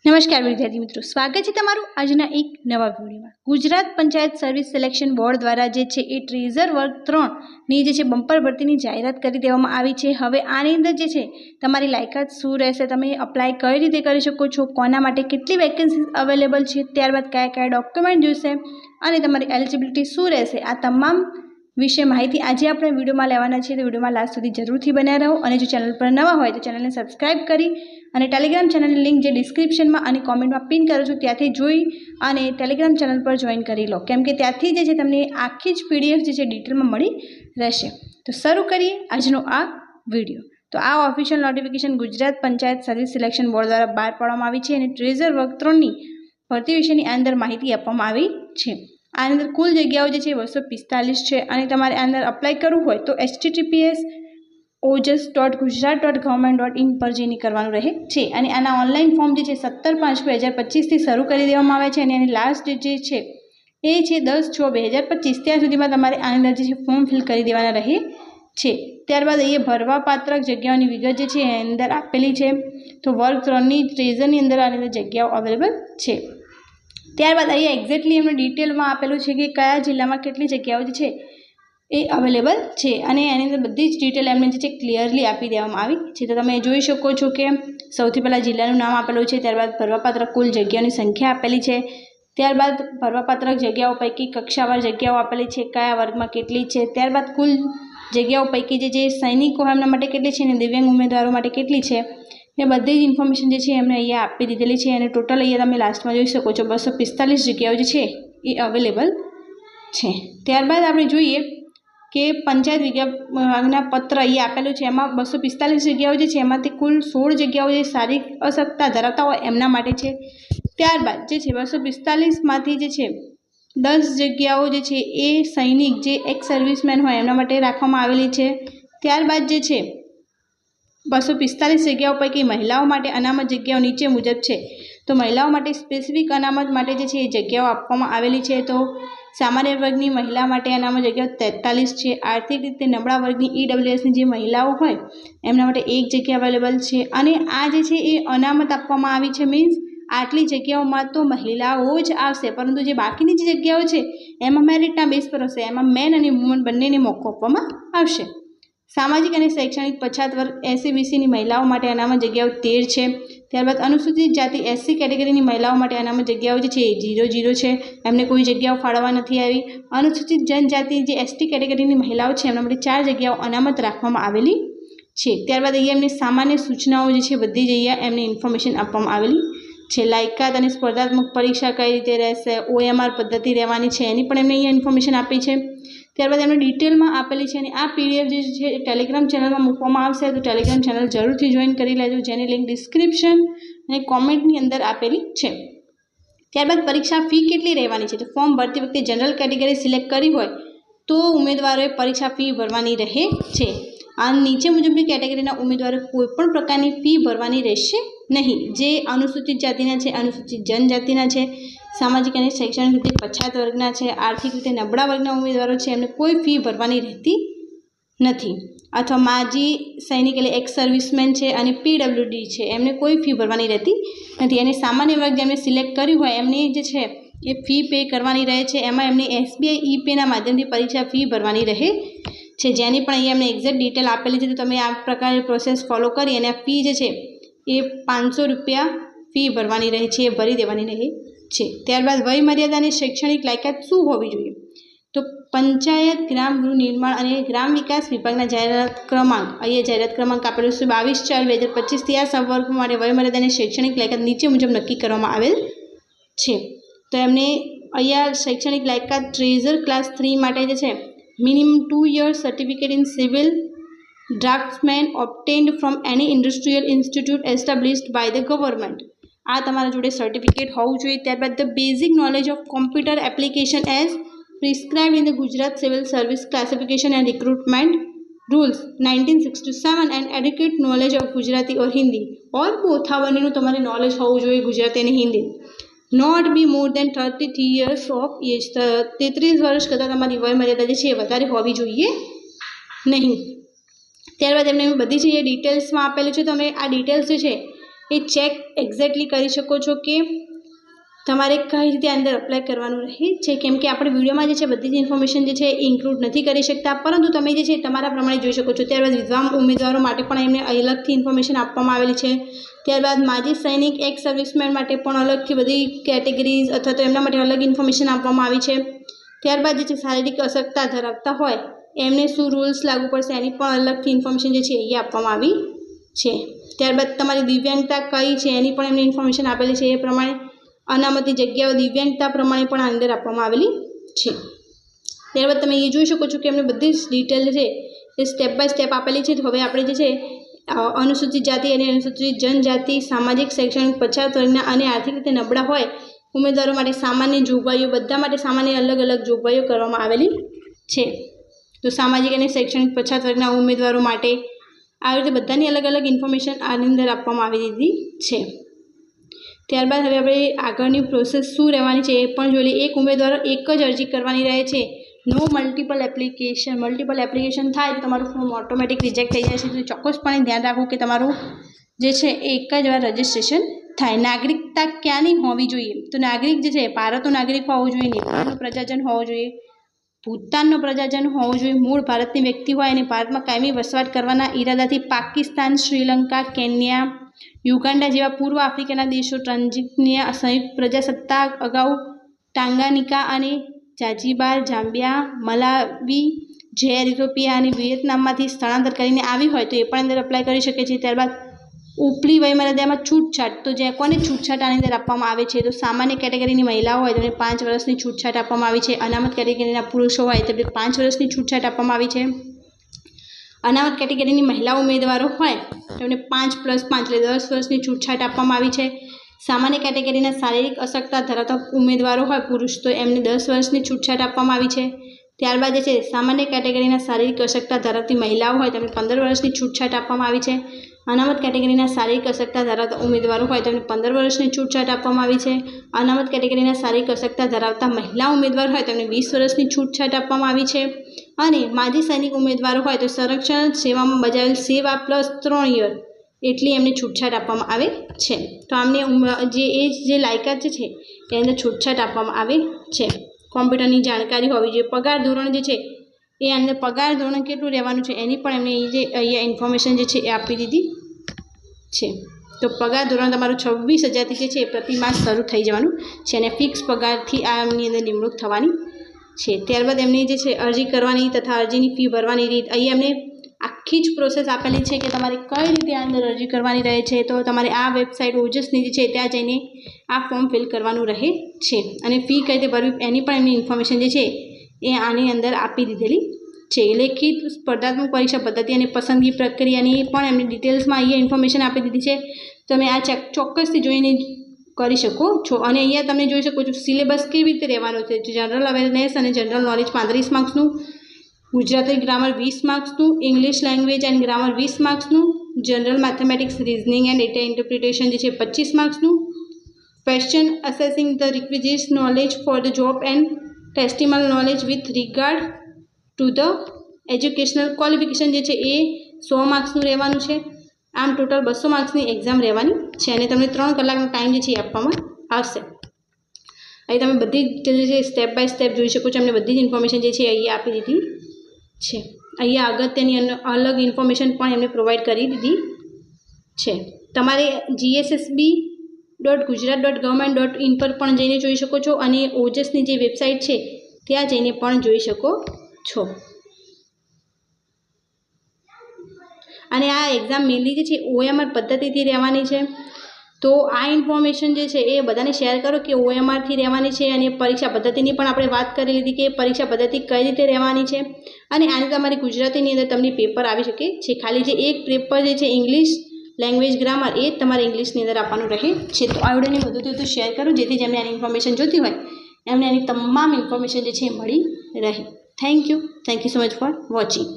નમસ્કાર વિદ્યાર્થી મિત્રો, સ્વાગત છે તમારું આજના એક નવા વિડીયોમાં। Gujarat panchayat service selection board દ્વારા જે છે એ ટ્રેઝર વર્ગ 3ની જે છે બમ્પર ભરતીની જાહેરાત કરી દેવામાં આવી છે। હવે આની અંદર જે છે તમારી લાયકાત શું રહેશે, તમે અપ્લાય કઈ રીતે કરી શકો છો, કોના માટે કેટલી વેકેન્સીઝ અવેલેબલ છે, ત્યારબાદ કયા કયા ડોક્યુમેન્ટ જોઈશે અને તમારી એલિજિબિલિટી શું રહેશે, આ તમામ વિશે માહિતી આજે આપણે વિડીયોમાં લેવાના છે। તો વિડીયોમાં લાસ્ટ સુધી જરૂરથી બન્યા રહો અને જો ચેનલ પર નવા હોય તો ચેનલને સબસ્ક્રાઇબ કરી અને ટેલિગ્રામ ચેનલની લિંક જે ડિસ્ક્રિપ્શનમાં અને કોમેન્ટમાં પિન કરું છું ત્યાંથી જોઈ અને ટેલિગ્રામ ચેનલ પર જોઈન કરી લો, કેમ કે ત્યાંથી જે છે તમને આખી જ પીડીએફ જે છે ડિટેલમાં મળી રહેશે। તો શરૂ કરીએ આજનો આ વિડીયો। તો આ official notification Gujarat panchayat service selection board દ્વારા બહાર પાડવામાં આવી છે અને ટ્રેઝર વર્ગ 3ની ભરતી વિશેની અંદર માહિતી આપવામાં આવી છે। આ અંદર કુલ જગ્યાઓ જે છે 245 છે અને તમારે આ અંદર અપ્લાય કરવું હોય તો https://ojas.gujarat.government.in પર જઈને કરવાનું રહે છે અને આના ઓનલાઈન ફોર્મ જે છે 17/5/2025થી શરૂ કરી દેવામાં આવે છે અને એની લાસ્ટ ડેટ જે છે એ છે 10/6/2025। ત્યાં સુધીમાં તમારે આની અંદર જે છે ફોર્મ ફિલ કરી દેવાના રહે છે। ત્યારબાદ અહીંયા ભરવાપાત્ર જગ્યાઓની વિગત જે છે એની અંદર આપેલી છે। તો વર્ગ 3ની ટ્રેઝરની અંદર આની અંદર જગ્યાઓ અવેલેબલ છે। ત્યારબાદ અહીંયા એક્ઝેક્ટલી એમને ડિટેલમાં આપેલું છે કે કયા જિલ્લામાં કેટલી જગ્યાઓ જે છે એ અવેલેબલ છે અને એની અંદર બધી જ ડિટેલ એમને જે છે ક્લિયરલી આપી દેવામાં આવી છે। તો તમે જોઈ શકો છો કે સૌથી પહેલાં જિલ્લાનું નામ આપેલું છે, ત્યારબાદ ભરવાપાત્ર કુલ જગ્યાઓની સંખ્યા આપેલી છે, ત્યારબાદ ભરવાપાત્ર જગ્યાઓ પૈકી કક્ષાવાર જગ્યાઓ આપેલી છે, કયા વર્ગમાં કેટલી છે, ત્યારબાદ કુલ જગ્યાઓ પૈકી જે સૈનિકો એમના માટે કેટલી છે અને દિવ્યાંગ ઉમેદવારો માટે કેટલી છે એ બધી જ ઇન્ફોર્મેશન જે છે એમને અહીંયા આપી દીધેલી છે અને ટોટલ અહીંયા તમે લાસ્ટમાં જોઈ શકો છો 245 જગ્યાઓ જે છે એ અવેલેબલ છે। ત્યારબાદ આપણે જોઈએ કે પંચાયત વિભાગના પત્ર અહીંયા આપેલું છે, એમાં 245 જગ્યાઓ જે છે એમાંથી કુલ 16 જગ્યાઓ જે શારીરિક અશક્તતા ધરાવતા હોય એમના માટે છે। ત્યારબાદ જે છે 245માંથી જે છે 10 જગ્યાઓ જે છે એ સૈનિક જે એક્સ સર્વિસમેન હોય એમના માટે રાખવામાં આવેલી છે। ત્યારબાદ જે છે 245 જગ્યાઓ પૈકી મહિલાઓ માટે અનામત જગ્યાઓ નીચે મુજબ છે। તો મહિલાઓ માટે સ્પેસિફિક અનામત માટે જે છે એ જગ્યાઓ આપવામાં આવેલી છે। તો સામાન્ય વર્ગની મહિલા માટે અનામત જગ્યાઓ 43 છે, આર્થિક રીતે નબળા વર્ગની EWSની જે મહિલાઓ હોય એમના માટે 1 જગ્યા અવેલેબલ છે અને આ જે છે એ અનામત આપવામાં આવી છે, મીન્સ આટલી જગ્યાઓમાં તો મહિલાઓ જ આવશે, પરંતુ જે બાકીની જે જગ્યાઓ છે એમાં મેરિટના બેઝ પર હશે, એમાં મેન અને વુમન બંનેને મોકો આપવામાં આવશે। સામાજિક અને શૈક્ષણિક પછાત વર્ગ SC/BCની મહિલાઓ માટે અનામત જગ્યાઓ 13 છે। ત્યારબાદ અનુસૂચિત જાતિ SC કેટેગરીની મહિલાઓ માટે અનામત જગ્યાઓ જે છે એ 0 છે, એમને કોઈ જગ્યાઓ ફાળવવા નથી આવી। અનુસૂચિત જનજાતિ જે ST કેટેગરીની મહિલાઓ છે એમના માટે 4 જગ્યાઓ અનામત રાખવામાં આવેલી છે। ત્યારબાદ અહીંયા એમની સામાન્ય સૂચનાઓ જે છે બધી જ અહીંયા એમને ઇન્ફોર્મેશન આપવામાં આવેલી છે। લાયકાત અને સ્પર્ધાત્મક પરીક્ષા કઈ રીતે રહેશે, OMR પદ્ધતિ રહેવાની છે એની પણ એમને અહીંયા ઇન્ફોર્મેશન આપી છે। ત્યારબાદ એમને ડિટેલમાં આપેલી છે અને આ PDF જે છે ટેલિગ્રામ ચેનલમાં મૂકવામાં આવશે, તો ટેલિગ્રામ ચેનલ જરૂરથી જોઈન કરી લેજો, જેની લિંક ડિસ્ક્રિપ્શન અને કોમેન્ટની અંદર આપેલી છે। ત્યારબાદ પરીક્ષા ફી કેટલી રહેવાની છે, તો ફોર્મ ભરતી વખતે જનરલ કેટેગરી સિલેક્ટ કરી હોય તો ઉમેદવારોએ પરીક્ષા ફી ભરવાની રહે છે। આ નીચે મુજબની કેટેગરીના ઉમેદવારોએ કોઈપણ પ્રકારની ફી ભરવાની રહેશે નહીં। જે અનુસૂચિત જાતિના છે, અનુસૂચિત જનજાતિના છે, સામાજિક અને શૈક્ષણિક રીતે પછાત વર્ગના છે, આર્થિક રીતે નબળા વર્ગના ઉમેદવારો છે એમને કોઈ ફી ભરવાની રહેતી નથી, અથવા માજી સૈનિક એટલે એક્સ સર્વિસમેન છે અને PWD છે એમને કોઈ ફી ભરવાની રહેતી નથી અને સામાન્ય વર્ગ જેમને સિલેક્ટ કર્યું હોય એમની જે છે એ ફી પે કરવાની રહે છે। એમાં એમની SBI e-Payના માધ્યમથી પરીક્ષા ફી ભરવાની રહે છે, જેની પણ અહીંયા એમને એક્ઝેક્ટ ડિટેલ આપેલી છે। તો તમે આ પ્રકારની પ્રોસેસ ફોલો કરી અને આ ફી જે છે એ 500 રૂપિયા ફી ભરવાની રહે છે, એ ભરી દેવાની રહે છે। ત્યારબાદ વય મર્યાદા અને શૈક્ષણિક લાયકાત શું હોવી જોઈએ, તો પંચાયત ગ્રામ ગૃહ નિર્માણ અને ગ્રામ વિકાસ વિભાગના જાહેરાત ક્રમાંક, અહીંયા જાહેરાત ક્રમાંક આપેલો છે 22/4/2025થી આ સંવર્ગ માટે વય મર્યાદા અને શૈક્ષણિક લાયકાત નીચે મુજબ નક્કી કરવામાં આવેલ છે। તો એમને અહીંયા શૈક્ષણિક લાયકાત ટ્રેઝર ક્લાસ 3 માટે જે છે minimum 2 years certificate in civil draughtsman obtained from any industrial institute established by the government, આ તમારા જોડે સર્ટિફિકેટ હોવું જોઈએ। ત્યારબાદ the basic knowledge of computer application as prescribed in the Gujarat civil service classification and recruitment rules 1967 and adequate knowledge of Gujarati or Hindi or both, આ બંનેનું તમારે knowledge હોવું જોઈએ ગુજરાતી અને Hindi. Not be more than 33 years of એજ, 33 વર્ષ કરતાં તમારી વય મર્યાદા જે છે એ વધારે હોવી જોઈએ નહીં। ત્યારબાદ એમને બધી જ ડિટેલ્સમાં આપેલું છે, તમે આ ડિટેલ્સ જે છે એ ચેક એક્ઝેક્ટલી કરી શકો છો કે તમારે કઈ રીતે અંદર અપ્લાય કરવાનું રહે છે, કેમ કે આપણે વિડીયોમાં જે છે બધી જ ઇન્ફોર્મેશન જે છે એ ઇન્ક્લુડ નથી કરી શકતા, પરંતુ તમે જે છે તમારા પ્રમાણે જોઈ શકો છો. ત્યારબાદ વિધવા ઉમેદવારો માટે પણ એમને અલગથી ઇન્ફોર્મેશન આપવામાં આવેલી છે. ત્યારબાદ માજી સૈનિક એક્સ સર્વિસમેન માટે પણ અલગથી બધી કેટેગરીઝ અથવા તો એમના માટે અલગ ઇન્ફોર્મેશન આપવામાં આવી છે. ત્યારબાદ જે છે શારીરિક અશક્તતા ધરાવતા હોય એમને શું રૂલ્સ લાગુ પડશે એની પણ અલગથી ઇન્ફોર્મેશન જે છે એ આપવામાં આવી છે. ત્યારબાદ તમારી દિવ્યાંગતા કઈ છે એની પણ એમને ઇન્ફોર્મેશન આપેલી છે. એ પ્રમાણે અનામતની જગ્યાઓ દિવ્યાંગતા પ્રમાણે પણ અંદર આપવામાં આવેલી છે. ત્યારબાદ તમે એ જોઈ શકો છો કે એમને બધી જ ડિટેલ છે એ સ્ટેપ બાય સ્ટેપ આપેલી છે. તો હવે આપણે જે છે અનુસૂચિત જાતિ અને અનુસૂચિત જનજાતિ, સામાજિક શૈક્ષણિક પછાત વર્ગના અને આર્થિક રીતે નબળા હોય ઉમેદવારો માટે સામાન્ય જોગવાઈઓ, બધા માટે સામાન્ય અલગ અલગ જોગવાઈઓ કરવામાં આવેલી છે. તો સામાજિક અને શૈક્ષણિક પછાત વર્ગના ઉમેદવારો માટે આવી રીતે બધાની અલગ અલગ ઇન્ફોર્મેશન આની અંદર આપવામાં આવી દીધી છે. ત્યારબાદ હવે આપણે આગળની પ્રોસેસ શું રહેવાની છે એ પણ જોઈ લઈએ. એક ઉમેદવારો એક જ અરજી કરવાની રહે છે. નો મલ્ટિપલ એપ્લિકેશન. મલ્ટિપલ એપ્લિકેશન થાય તો તમારું ફોર્મ ઓટોમેટિક રિજેક્ટ થઈ જાય છે. તો ચોક્કસપણે ધ્યાન રાખવું કે તમારું જે છે એ એક જ વાર રજિસ્ટ્રેશન થાય. નાગરિકતા ક્યાંની હોવી જોઈએ? તો નાગરિક જે છે ભારતનો નાગરિક હોવો જોઈએ, નેપાળનો પ્રજાજન હોવો જોઈએ, ભૂતાનનો પ્રજાજન હોવો જોઈએ, મૂળ ભારતની વ્યક્તિ હોય અને ભારતમાં કાયમી વસવાટ કરવાના ઈરાદાથી પાકિસ્તાન, શ્રીલંકા, કેન્યા, યુગાન્ડા જેવા પૂર્વ આફ્રિકાના દેશો, ટ્રાન્ઝિનિયા, સંયુક્ત પ્રજાસત્તાક, અગાઉ ટાંગાનિકા અને ઝાંઝીબાર, જામ્બિયા, મલાવી, ઝેર, ઇથોપિયા અને વિયેતનામમાંથી સ્થળાંતર કરીને આવી હોય તો એ પણ અંદર અપ્લાય કરી શકે છે. ત્યારબાદ ઉપલી વયમર્યાદામાં છૂટછાટ. તો જે કોને છૂટછાટ આની અંદર આપવામાં આવે છે? તો સામાન્ય કેટેગરીની મહિલાઓ હોય તેમને 5 વર્ષની છૂટછાટ આપવામાં આવી છે. અનામત કેટેગરીના પુરુષો હોય તેમને 5 વર્ષની છૂટછાટ આપવામાં આવી છે. અનામત કેટેગરીની મહિલા ઉમેદવારો હોય તેમને 5+5 એટલે 10 વર્ષની છૂટછાટ આપવામાં આવી છે. સામાન્ય કેટેગરીના શારીરિક અશક્તતા ધરાવતા ઉમેદવારો હોય પુરુષ તો એમને 10 વર્ષની છૂટછાટ આપવામાં આવી છે. ત્યારબાદ જે છે સામાન્ય કેટેગરીના શારીરિક અશક્તતા ધરાવતી મહિલાઓ હોય તેમને 15 વર્ષની છૂટછાટ આપવામાં આવી છે. અનામત કેટેગરીના શારીરિક અશક્તતા ધરાવતા ઉમેદવારો હોય તેમને 15 વર્ષની છૂટછાટ આપવામાં આવી છે. અનામત કેટેગરીના શારીરિક અશક્તતા ધરાવતા મહિલા ઉમેદવાર હોય તેમને 20 વર્ષની છૂટછાટ આપવામાં આવી છે. અને માજી સૈનિક ઉમેદવારો હોય તો સંરક્ષણ સેવામાં બજાવેલ સેવા +3 યર એટલી એમને છૂટછાટ આપવામાં આવે છે. તો આમને જે લાયકાત છે એ અંદર છૂટછાટ આપવામાં આવે છે. કોમ્પ્યુટરની જાણકારી હોવી જોઈએ. પગાર ધોરણ જે છે એ અંદર પગાર ધોરણ કેટલું રહેવાનું છે એની પણ એમને અહીંયા ઇન્ફોર્મેશન જે છે એ આપી દીધી છે. તો પગાર ધોરણ તમારું 26,000થી જે છે એ પ્રતિ માસ શરૂ થઈ જવાનું છે અને ફિક્સ પગારથી આ એમની અંદર નિમણૂક થવાની છે. ત્યારબાદ એમની જે છે અરજી કરવાની તથા અરજીની ફી ભરવાની રીત અહીંયા એમને આખી જ પ્રોસેસ આપેલી છે કે તમારે કઈ રીતે આ અંદર અરજી કરવાની રહે છે. તો તમારે આ વેબસાઇટ ઓજસની જે છે ત્યાં જઈને આ ફોર્મ ફિલ કરવાનું રહે છે અને ફી કઈ રીતે ભરવી એની પણ એમની ઇન્ફોર્મેશન જે છે એ આની અંદર આપી દીધેલી છે. લેખિત સ્પર્ધાત્મક પરીક્ષા પદ્ધતિ અને પસંદગી પ્રક્રિયાની પણ એમની ડિટેલ્સમાં અહીંયા ઇન્ફોર્મેશન આપી દીધી છે. તમે આ ચોક્કસથી જોઈને કરી શકો છો. અને અહીંયા તમે જોઈ શકો છો સિલેબસ કેવી રીતે રહેવાનો છે. જનરલ અવેરનેસ અને જનરલ નોલેજ 35 માર્ક્સનું, ગુજરાતી ગ્રામર 20 માર્ક્સનું, ઇંગ્લિશ લેંગ્વેજ એન્ડ ગ્રામર 20 માર્ક્સનું, general mathematics, reasoning and data interpretation જે છે 25 માર્ક્સનું, question assessing the requisite knowledge for the job and testimonial knowledge with regard to the educational qualification જે છે એ 100 માર્ક્સનું રહેવાનું છે. આમ ટોટલ 200 માર્ક્સની એક્ઝામ રહેવાની છે અને તમને 3 કલાકનો ટાઈમ જે છે એ આપવામાં આવશે. અહીં તમે બધી જ જે સ્ટેપ બાય સ્ટેપ જોઈ શકો છો. એમને બધી જ ઇન્ફોર્મેશન જે છે અહીંયા આપી દીધી છે. અહીંયા અગત્યની અલગ ઇન્ફોર્મેશન પણ એમને પ્રોવાઈડ કરી દીધી છે. તમારે gssb.gujarat.government.in પર પણ જઈને જોઈ શકો છો અને ઓજસની જે વેબસાઇટ છે ત્યાં જઈને પણ જોઈ શકો છો. અને આ એક્ઝામ મેનલી જે છે OMR પદ્ધતિથી રહેવાની છે. તો આ ઇન્ફોર્મેશન જે છે એ બધાને શેર કરો કે OMRથી રહેવાની છે. અને પરીક્ષા પદ્ધતિની પણ આપણે વાત કરી લીધી કે પરીક્ષા પદ્ધતિ કઈ રીતે રહેવાની છે. અને આની તમારી ગુજરાતીની અંદર તમને પેપર આવી શકે છે. ખાલી જે એક પેપર જે છે ઇંગ્લિશ લેંગ્વેજ ગ્રામર એ તમારે ઇંગ્લિશની અંદર આપવાનું રહે છે. તો આ વિડીયોની વધુ તો શેર કરો જેથી જેમને આની ઇન્ફોર્મેશન જોતી હોય એમને આની તમામ ઇન્ફોર્મેશન જે છે એ મળી રહે. Thank you so much for watching.